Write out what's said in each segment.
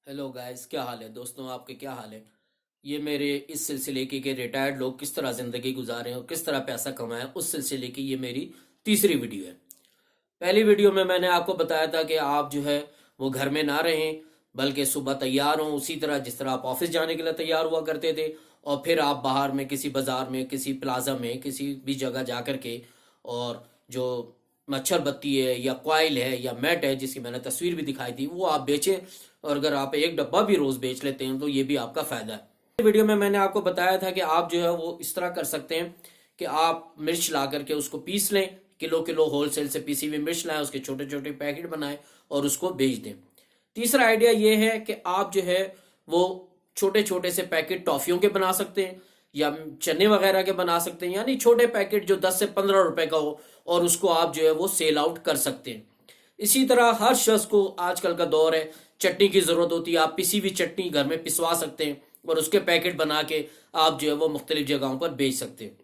Hello guys, क्या हाल है दोस्तों? आपके क्या हाल है? ये मेरे इस सिलसिले की कि रिटायर्ड लोग किस तरह ज़िंदगी गुजारें और किस तरह पैसा कमाएं, उस सिलसिले की ये मेरी तीसरी वीडियो है। पहली वीडियो में मैंने आपको बताया था कि आप जो है वो घर में ना रहें, बल्कि सुबह तैयार हों उसी तरह जिस तरह आप ऑफिस जाने के लिए तैयार हुआ करते थे, और फिर आप बाहर में किसी बाज़ार में, किसी प्लाजा में, किसी भी जगह जा कर के और जो मच्छर बत्ती है या कॉइल है या मैट है जिसकी मैंने तस्वीर भी दिखाई थी, वो आप बेचें। और अगर आप एक डब्बा भी रोज़ बेच लेते हैं तो ये भी आपका फ़ायदा है। वीडियो में मैंने आपको बताया था कि आप जो है वो इस तरह कर सकते हैं कि आप मिर्च ला करके उसको पीस लें, किलो किलो होलसेल से पीसी हुई मिर्च लाएं, उसके छोटे छोटे पैकेट बनाएं और उसको बेच दें। तीसरा आइडिया ये है कि आप जो है वो छोटे छोटे से पैकेट टॉफियों के बना सकते हैं या चने वगैरह के बना सकते हैं, यानी छोटे पैकेट जो 10 से 15 रुपए का हो, और उसको आप जो है वो सेल आउट कर सकते हैं। इसी तरह हर शख्स को आजकल का दौर है, चटनी की ज़रूरत होती है, आप पिसी हुई चटनी घर में पिसवा सकते हैं और उसके पैकेट बना के आप जो है वो मुख्तलिफ जगहों पर बेच सकते हैं।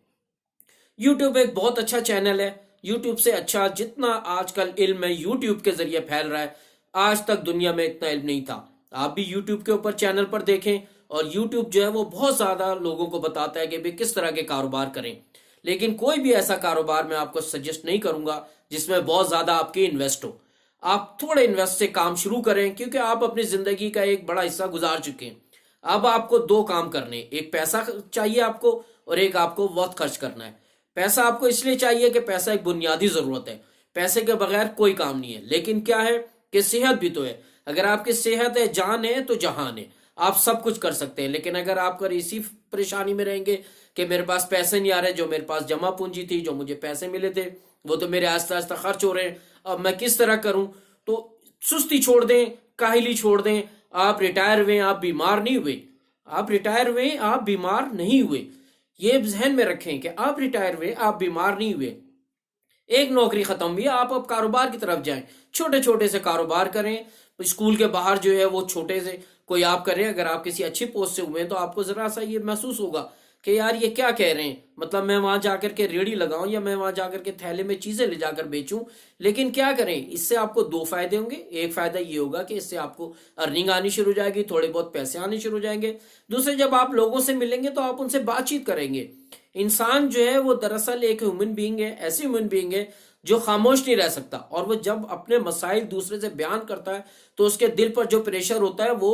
यूट्यूब एक बहुत अच्छा चैनल है। यूट्यूब से अच्छा जितना आजकल इल्म है यूट्यूब के जरिए फैल रहा है, आज तक दुनिया में इतना इल्म नहीं था। आप भी यूट्यूब के ऊपर चैनल पर देखें, और यूट्यूब जो है वो बहुत ज़्यादा लोगों को बताता है कि भाई किस तरह के कारोबार करें। लेकिन कोई भी ऐसा कारोबार मैं आपको सजेस्ट नहीं करूंगा जिसमें बहुत ज़्यादा आपकी इन्वेस्ट हो। आप थोड़े इन्वेस्ट से काम शुरू करें, क्योंकि आप अपनी ज़िंदगी का एक बड़ा हिस्सा गुजार चुके हैं। अब आपको दो काम करने, एक पैसा चाहिए आपको और एक आपको वक्त खर्च करना है। पैसा आपको इसलिए चाहिए कि पैसा एक बुनियादी ज़रूरत है, पैसे के बगैर कोई काम नहीं है। लेकिन क्या है कि सेहत भी तो है। अगर आपकी सेहत है, जान है तो जहान है, आप सब कुछ कर सकते हैं। लेकिन अगर आप कर इसी परेशानी में रहेंगे कि मेरे पास पैसे नहीं आ रहे, जो मेरे पास जमा पूंजी थी, जो मुझे पैसे मिले थे, वो तो मेरे आस्ते आस्ते खर्च हो रहे हैं, अब मैं किस तरह करूं? तो सुस्ती छोड़ दें, काहली छोड़ दें। आप रिटायर हुए, आप बीमार नहीं हुए। आप रिटायर हुए, आप बीमार नहीं हुए। ये जहन में रखें कि आप रिटायर हुए, आप बीमार नहीं हुए। एक नौकरी खत्म हुई, आप अब कारोबार की तरफ जाएं। छोटे छोटे से कारोबार करें। स्कूल के बाहर जो है वो छोटे से कोई आप करें। अगर आप किसी अच्छी पोस्ट से हुए हैं तो आपको जरा सा ये महसूस होगा कि यार ये क्या कह रहे हैं, मतलब मैं वहां जाकर के रेड़ी लगाऊं या मैं वहां जाकर के थैले में चीजें ले जाकर बेचूं। लेकिन क्या करें, इससे आपको दो फायदे होंगे। एक फायदा ये होगा कि इससे आपको अर्निंग आनी शुरू हो जाएगी, थोड़े बहुत पैसे आने शुरू हो जाएंगे। दूसरे, जब आप लोगों से मिलेंगे तो आप उनसे बातचीत करेंगे। इंसान जो है वो दरअसल एक ह्यूमन बीइंग है, ऐसी ह्यूमन बीइंग है जो खामोश नहीं रह सकता, और वो जब अपने मसाइल दूसरे से बयान करता है तो उसके दिल पर जो प्रेशर होता है वो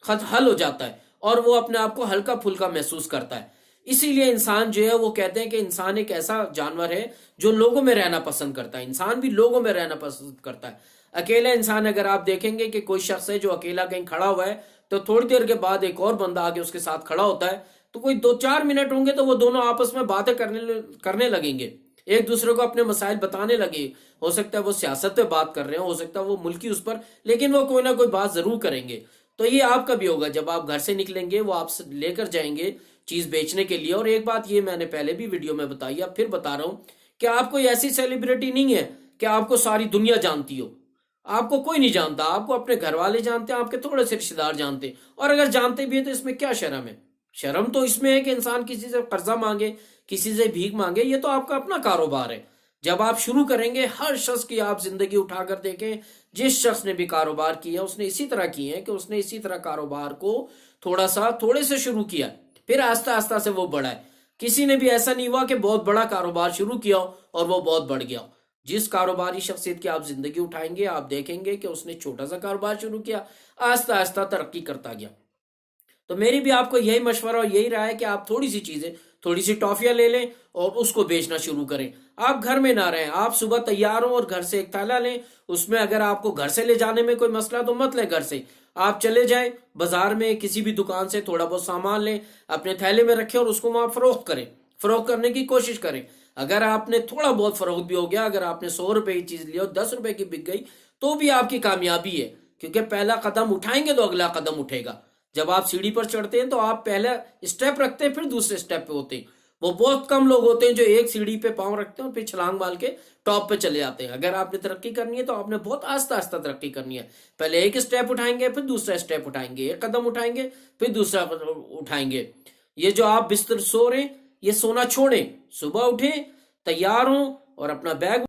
खत हल हो जाता है और वो अपने आप को हल्का फुल्का महसूस करता है। इसीलिए इंसान जो है वो कहते हैं कि इंसान एक ऐसा जानवर है जो लोगों में रहना पसंद करता है। इंसान भी लोगों में रहना पसंद करता है। अकेला इंसान, अगर आप देखेंगे कि कोई शख्स है जो अकेला कहीं खड़ा हुआ है, तो थोड़ी देर के बाद एक और बंदा आके उसके साथ खड़ा होता है, तो कोई 2-4 मिनट होंगे तो वो दोनों आपस में बातें करने लगेंगे, एक दूसरे को अपने मसाइल बताने लगे। हो सकता है वो सियासत पे बात कर रहे हो सकता है वो मुल्की उस पर, लेकिन वो कोई ना कोई बात जरूर करेंगे। तो ये आपका भी होगा, जब आप घर से निकलेंगे वो आपसे लेकर जाएंगे चीज बेचने के लिए। और एक बात ये मैंने पहले भी वीडियो में बताई, अब फिर बता रहा हूं कि आप कोई ऐसी सेलिब्रिटी नहीं है कि आपको सारी दुनिया जानती हो। आपको कोई नहीं जानता, आपको अपने घर वाले जानते हैं, आपके थोड़े से रिश्तेदार जानते हैं। और अगर जानते भी है तो इसमें क्या शर्म है? शर्म तो इसमें है कि इंसान किसी से कर्जा मांगे, किसी से भीख मांगे। ये तो आपका अपना कारोबार है। जब आप शुरू करेंगे, हर शख्स की आप जिंदगी उठाकर देखें, जिस शख्स ने भी कारोबार किया उसने इसी तरह किए हैं कि उसने इसी तरह कारोबार को थोड़े से शुरू किया, फिर आस्ता आस्ता से वो बढ़ा है। किसी ने भी ऐसा नहीं हुआ कि बहुत बड़ा कारोबार शुरू किया और वो बहुत बढ़ गया। जिस कारोबारी शख्सियत की आप जिंदगी उठाएंगे, आप देखेंगे कि उसने छोटा सा कारोबार शुरू किया, आस्ता आस्ता तरक्की करता गया। तो मेरी भी आपको यही मशवरा और यही राय है कि आप थोड़ी सी चीजें, थोड़ी सी टॉफियां ले लें और उसको बेचना शुरू करें। आप घर में ना रहें, आप सुबह तैयार हो और घर से एक थैला लें। उसमें अगर आपको घर से ले जाने में कोई मसला तो मत लें, घर से आप चले जाएं बाजार में, किसी भी दुकान से थोड़ा बहुत सामान लें, अपने थैले में रखें और उसको वहां फरोख्त करें। फरोख्त करने की कोशिश करें। अगर आपने थोड़ा बहुत फरोख्त भी हो गया, अगर आपने 100 रुपए की चीज ली और 10 रुपए की बिक गई, तो भी आपकी कामयाबी है। क्योंकि पहला कदम उठाएंगे तो अगला कदम उठेगा। जब आप सीढ़ी पर चढ़ते हैं तो आप पहला स्टेप रखते हैं, फिर दूसरे स्टेप पे होते हैं। वो बहुत कम लोग होते हैं जो एक सीढ़ी पे पांव रखते हैं और फिर छलांग मार के टॉप पे चले जाते हैं। अगर आपने तरक्की करनी है तो आपने बहुत आस्ता आस्ता तरक्की करनी है। पहले एक स्टेप उठाएंगे, फिर दूसरा स्टेप उठाएंगे, एक कदम उठाएंगे, फिर दूसरा उठाएंगे। ये जो आप बिस्तर सो रहे हैं, ये सोना छोड़ें, सुबह उठें, तैयार हों और अपना बैग